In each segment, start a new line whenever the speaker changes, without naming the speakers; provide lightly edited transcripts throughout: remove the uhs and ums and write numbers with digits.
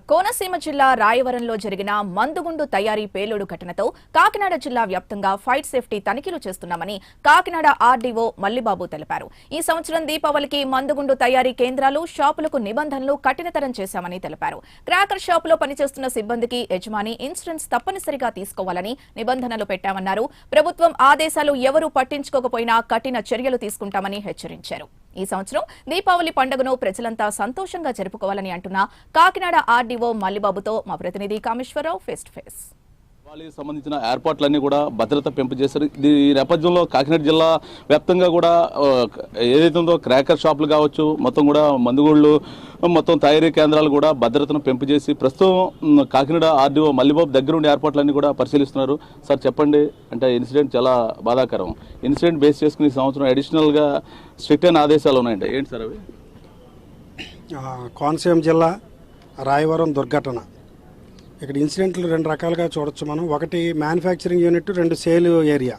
కోనసీమ జిల్లా రాయవరంలో జరిగిన మందుగుండు తయారీ పేలుడు ఘటనతో కాకినాడ జిల్లా వ్యాప్తంగా ఫైర్ సేఫ్టీ తనిఖీలు చేస్తున్నామని కాకినాడ ఆర్డీఓ మల్లిబాబు తెలిపారు. ఈ సంవత్సరం దీపావళికి మందుగుండు తయారీ కేంద్రాలు, షాపులకు నిబంధనలు కఠినతరం చేశామని తెలిపారు. క్రాకర్ షాపులో పనిచేస్తున్న సిబ్బందికి యజమాని ఇన్సూరెన్స్ తప్పనిసరిగా తీసుకోవాలని నిబంధనలు పెట్టామన్నారు. ప్రభుత్వం ఆదేశాలు ఎవరూ పట్టించుకోకపోయినా కఠిన చర్యలు తీసుకుంటామని హెచ్చరించారు. ఈ సంవత్సరం దీపావళి పండుగను ప్రజలంతా సంతోషంగా జరుపుకోవాలని అంటున్న కాకినాడ ఆర్డీఓ మల్లిబాబుతో మా ప్రతినిధి కామేశ్వరరావు ఫేస్ టు ఫేస్.
దీపావళికి సంబంధించిన ఏర్పాట్లన్నీ కూడా భద్రత పెంపు చేశారు. ఈ నేపథ్యంలో కాకినాడ జిల్లా వ్యాప్తంగా కూడా ఏదైతే ఉందో క్రాకర్ షాపులు కావచ్చు, మొత్తం కూడా మందుగుళ్ళు, మొత్తం తయారీ కేంద్రాలు కూడా భద్రతను పెంపు చేసి ప్రస్తుతం కాకినాడ ఆర్డీఓ మల్లిబాబు దగ్గరుండి ఏర్పాట్లన్నీ కూడా పరిశీలిస్తున్నారు. సార్ చెప్పండి, అంటే ఇన్సిడెంట్ చాలా బాధాకరం. ఇన్సిడెంట్ బేస్ చేసుకుని ఈ సంవత్సరం అడిషనల్గా స్ట్రిక్ట్ అయిన ఆదేశాలు ఉన్నాయండి, ఏంటి సార్ అవి?
కోనసీమ జిల్లా రాయవరం దుర్ఘటన. ఇక్కడ ఇన్సిడెంట్లు రెండు రకాలుగా చూడొచ్చు మనం. ఒకటి మ్యానుఫ్యాక్చరింగ్ యూనిట్, రెండు సేల్ ఏరియా.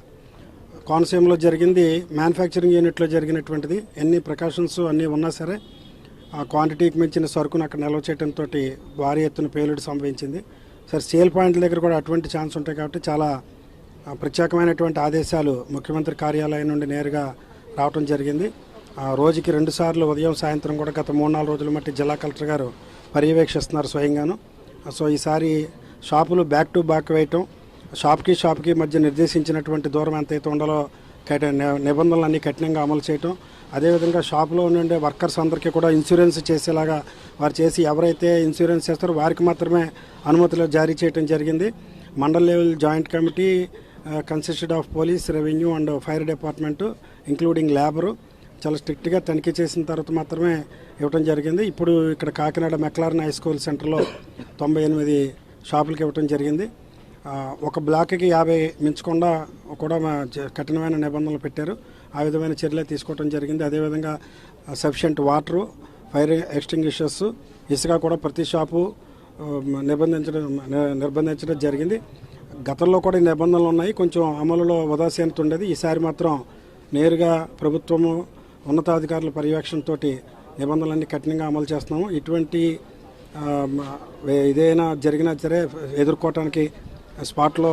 కోనసీమలో జరిగింది మ్యానుఫ్యాక్చరింగ్ యూనిట్లో జరిగినటువంటిది. ఎన్ని ప్రికాషన్స్ అన్నీ ఉన్నా సరే ఆ క్వాంటిటీకి మించిన సరుకును అక్కడ నిల్వ చేయడంతో భారీ ఎత్తున పేలుడు సంభవించింది. సరే, సేల్ పాయింట్ల దగ్గర కూడా అటువంటి ఛాన్స్ ఉంటాయి కాబట్టి చాలా ప్రత్యేకమైనటువంటి ఆదేశాలు ముఖ్యమంత్రి కార్యాలయం నుండి నేరుగా రావడం జరిగింది. రోజుకి 2 సార్లు ఉదయం సాయంత్రం కూడా గత 3-4 రోజుల మట్టి జిల్లా కలెక్టర్ గారు పర్యవేక్షిస్తున్నారు స్వయంగాను. సో ఈసారి షాపులు బ్యాక్ టు బ్యాక్ వేయటం, షాప్కి మధ్య నిర్దేశించినటువంటి దూరం ఎంతైతే ఉండాలో నిబంధనలన్నీ కఠినంగా అమలు చేయటం, అదేవిధంగా షాపులో ఉండే వర్కర్స్ అందరికీ కూడా ఇన్సూరెన్స్ చేసేలాగా వారు చేసి ఎవరైతే ఇన్సూరెన్స్ చేస్తారో వారికి మాత్రమే అనుమతులు జారీ చేయడం జరిగింది. Mandal level joint committee consisted of police, revenue and fire department including labour చాలా స్ట్రిక్ట్గా తనిఖీ చేసిన తర్వాత మాత్రమే ఇవ్వటం జరిగింది. ఇప్పుడు ఇక్కడ కాకినాడ మెక్లారన్ హై స్కూల్ సెంటర్లో 98 షాపులకి ఇవ్వటం జరిగింది. ఒక బ్లాక్కి 50 మించకుండా కూడా కఠినమైన నిబంధనలు పెట్టారు. ఆ విధమైన చర్యలు తీసుకోవడం జరిగింది. అదేవిధంగా సఫిషియెంట్ వాటరు, ఫైర్ ఎక్స్టింగ్విషర్స్, ఇసుక కూడా ప్రతి షాపు నిర్బంధించడం జరిగింది. గతంలో కూడా ఈ నిబంధనలు ఉన్నాయి, కొంచెం అమలులో ఉదాసీనత ఉండేది. ఈసారి మాత్రం నేరుగా ప్రభుత్వము ఉన్నతాధికారుల పర్యవేక్షణతో నిబంధనలన్నీ కఠినంగా అమలు చేస్తున్నాము. ఇటువంటి ఇదైనా జరిగినా సరే ఎదుర్కోవటానికి స్పాట్లో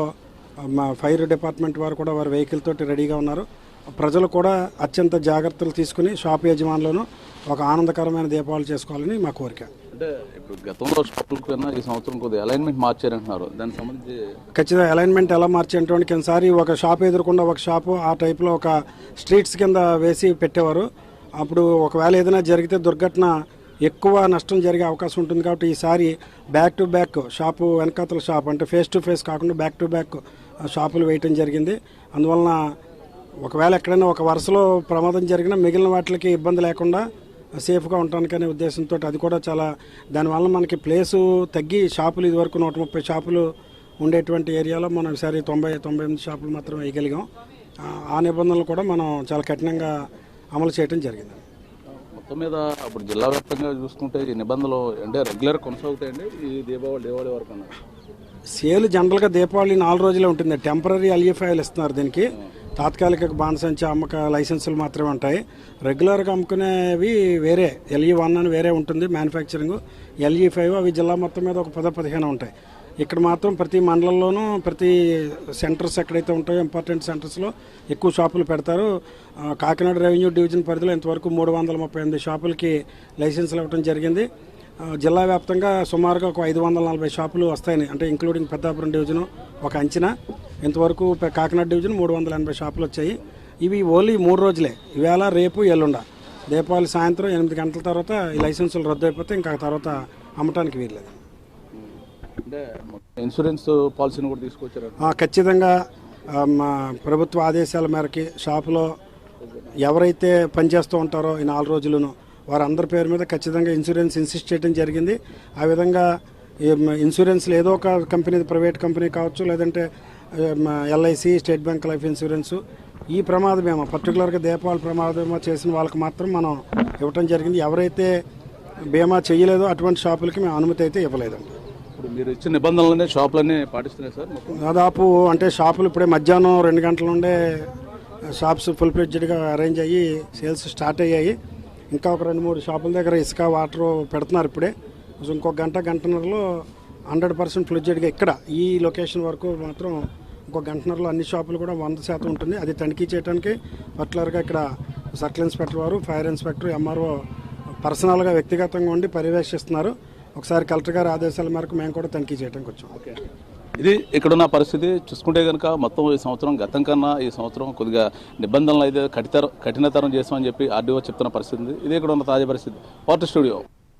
మా ఫైర్ డిపార్ట్మెంట్ వారు కూడా వారి వెహికల్ తోటి రెడీగా ఉన్నారు. ప్రజలు కూడా అత్యంత జాగ్రత్తలు తీసుకుని షాప్ యజమానులను ఒక ఆనందకరమైన దీపావళి చేసుకోవాలని మా కోరిక.
అంటే ఇప్పుడు గతంలో షాపులకు కన్నా ఈ సంవత్సరం కొద్దిగా అలైన్మెంట్ మార్చారంటున్నారు, దానికి సంబంధించి
ఖచ్చితంగా అలైన్మెంట్ ఎలా మార్చేటువంటి కిందసారి ఒక షాప్ ఎదురకుండా ఒక షాపు ఆ టైప్లో ఒక స్ట్రీట్స్ కింద వేసి పెట్టేవారు. అప్పుడు ఒకవేళ ఏదైనా జరిగితే దుర్ఘటన ఎక్కువ నష్టం జరిగే అవకాశం ఉంటుంది కాబట్టి ఈసారి బ్యాక్ టు బ్యాక్ షాపు వెనకాతల షాప్ అంటే ఫేస్ టు ఫేస్ కాకుండా బ్యాక్ టు బ్యాక్ షాపులు వేయటం జరిగింది. అందువలన ఒకవేళ ఎక్కడైనా ఒక వరుసలో ప్రమాదం జరిగినా మిగిలిన వాటికి ఇబ్బంది లేకుండా సేఫ్గా ఉండటానికనే ఉద్దేశంతో అది కూడా చాలా దానివల్ల మనకి ప్లేసు తగ్గి షాపులు ఇదివరకు 130 షాపులు ఉండేటువంటి ఏరియాలో మనం ఈసారి 90-98 షాపులు మాత్రం వేయగలిగాం. ఆ నిబంధనలు కూడా మనం చాలా కఠినంగా అమలు చేయడం జరిగింది.
మొత్తం మీద అప్పుడు జిల్లా వ్యాప్తంగా చూసుకుంటే ఈ నిబంధనలు అంటే రెగ్యులర్ కొనసాగుతాయండి. ఈ దీపావళి వరకు
సేల్ జనరల్గా దీపావళి 4 రోజులే ఉంటుంది. టెంపరీ ఎల్ఈఫైలు ఇస్తున్నారు. దీనికి తాత్కాలిక బాణసంచ అమ్మక లైసెన్సులు మాత్రమే ఉంటాయి. రెగ్యులర్గా అమ్ముకునేవి వేరే LE1 అని వేరే ఉంటుంది మ్యానుఫ్యాక్చరింగ్. LE5 అవి జిల్లా మొత్తం మీద ఒక 10-15 ఉంటాయి. ఇక్కడ మాత్రం ప్రతి మండలంలోనూ ప్రతి సెంటర్స్ ఎక్కడైతే ఉంటాయో ఇంపార్టెంట్ సెంటర్స్లో ఎక్కువ షాపులు పెడతారు. కాకినాడ రెవెన్యూ డివిజన్ పరిధిలో ఇంతవరకు 338 షాపులకి లైసెన్సులు ఇవ్వడం జరిగింది. జిల్లా వ్యాప్తంగా సుమారుగా ఒక 540 షాపులు వస్తాయని, అంటే ఇంక్లూడింగ్ పెద్దాపురం డివిజను ఒక అంచనా. ఇంతవరకు కాకినాడ డివిజన్ 380 షాపులు వచ్చాయి. ఇవి ఓన్లీ 3 రోజులే, ఇవాళ రేపు ఎల్లుండ. దీపావళి సాయంత్రం 8 గంటల తర్వాత ఈ లైసెన్సులు రద్దు అయిపోతే ఇంకా తర్వాత అమ్మటానికి వీల్లేదు.
అంటే ఇన్సూరెన్స్ పాలసీని కూడా తీసుకొచ్చారు.
ఖచ్చితంగా మా ప్రభుత్వ ఆదేశాల మేరకి షాపులో ఎవరైతే పనిచేస్తూ ఉంటారో ఈ 4 రోజులను వారందరి పేరు మీద ఖచ్చితంగా ఇన్సూరెన్స్ ఇన్సిస్ట్ చేయడం జరిగింది. ఆ విధంగా ఇన్సూరెన్స్లు ఏదో ఒక కంపెనీ, ప్రైవేట్ కంపెనీ కావచ్చు, లేదంటే LIC, state bank life insurance, ఈ ప్రమాద బీమా పర్టికులర్గా దీపావళి ప్రమాద బీమా చేసిన వాళ్ళకి మాత్రం మనం ఇవ్వటం జరిగింది. ఎవరైతే బీమా చేయలేదో అటువంటి షాపులకి మేము అనుమతి అయితే ఇవ్వలేదండి.
ఇప్పుడు మీరు ఇచ్చిన నిబంధనలనే షాపులన్నీ పాటిస్తున్నాయి సార్?
దాదాపు అంటే షాపులు ఇప్పుడే మధ్యాహ్నం 2 గంటల నుండే షాప్స్ ఫుల్ ఫ్లెడ్జ్డ్గా అరేంజ్ అయ్యి సేల్స్ స్టార్ట్ అయ్యాయి. ఇంకా ఒక 2-3 షాపుల దగ్గర ఇసుక వాటర్ పెడుతున్నారు ఇప్పుడే. ఇంకొక గంటన్నరలో 100% ఫ్లెడ్జెడ్గా ఇక్కడ ఈ లొకేషన్ వరకు మాత్రం ఇంకొక గంటన్నరలో అన్ని షాపులు కూడా 100% ఉంటుంది. అది తనిఖీ చేయడానికి పర్టికులర్గా ఇక్కడ సర్కిల్ ఇన్స్పెక్టర్ వారు, ఫైర్ ఇన్స్పెక్టర్, ఎంఆర్ఓ పర్సనల్గా వ్యక్తిగతంగా ఉండి పర్యవేక్షిస్తున్నారు. ఒకసారి కలెక్టర్ గారి ఆదేశాల మేరకు మేము కూడా తనిఖీ చేయడానికి వచ్చాం.
ఇది ఇక్కడున్న పరిస్థితి చూసుకుంటే కనుక మొత్తం ఈ సంవత్సరం గతం కన్నా ఈ సంవత్సరం కొద్దిగా నిబంధనలు అయితే కఠినతరం చేస్తామని చెప్పి ఆర్డీఓ చెప్తున్న పరిస్థితి. ఇది ఇక్కడ ఉన్న తాజా పరిస్థితి. Water studio.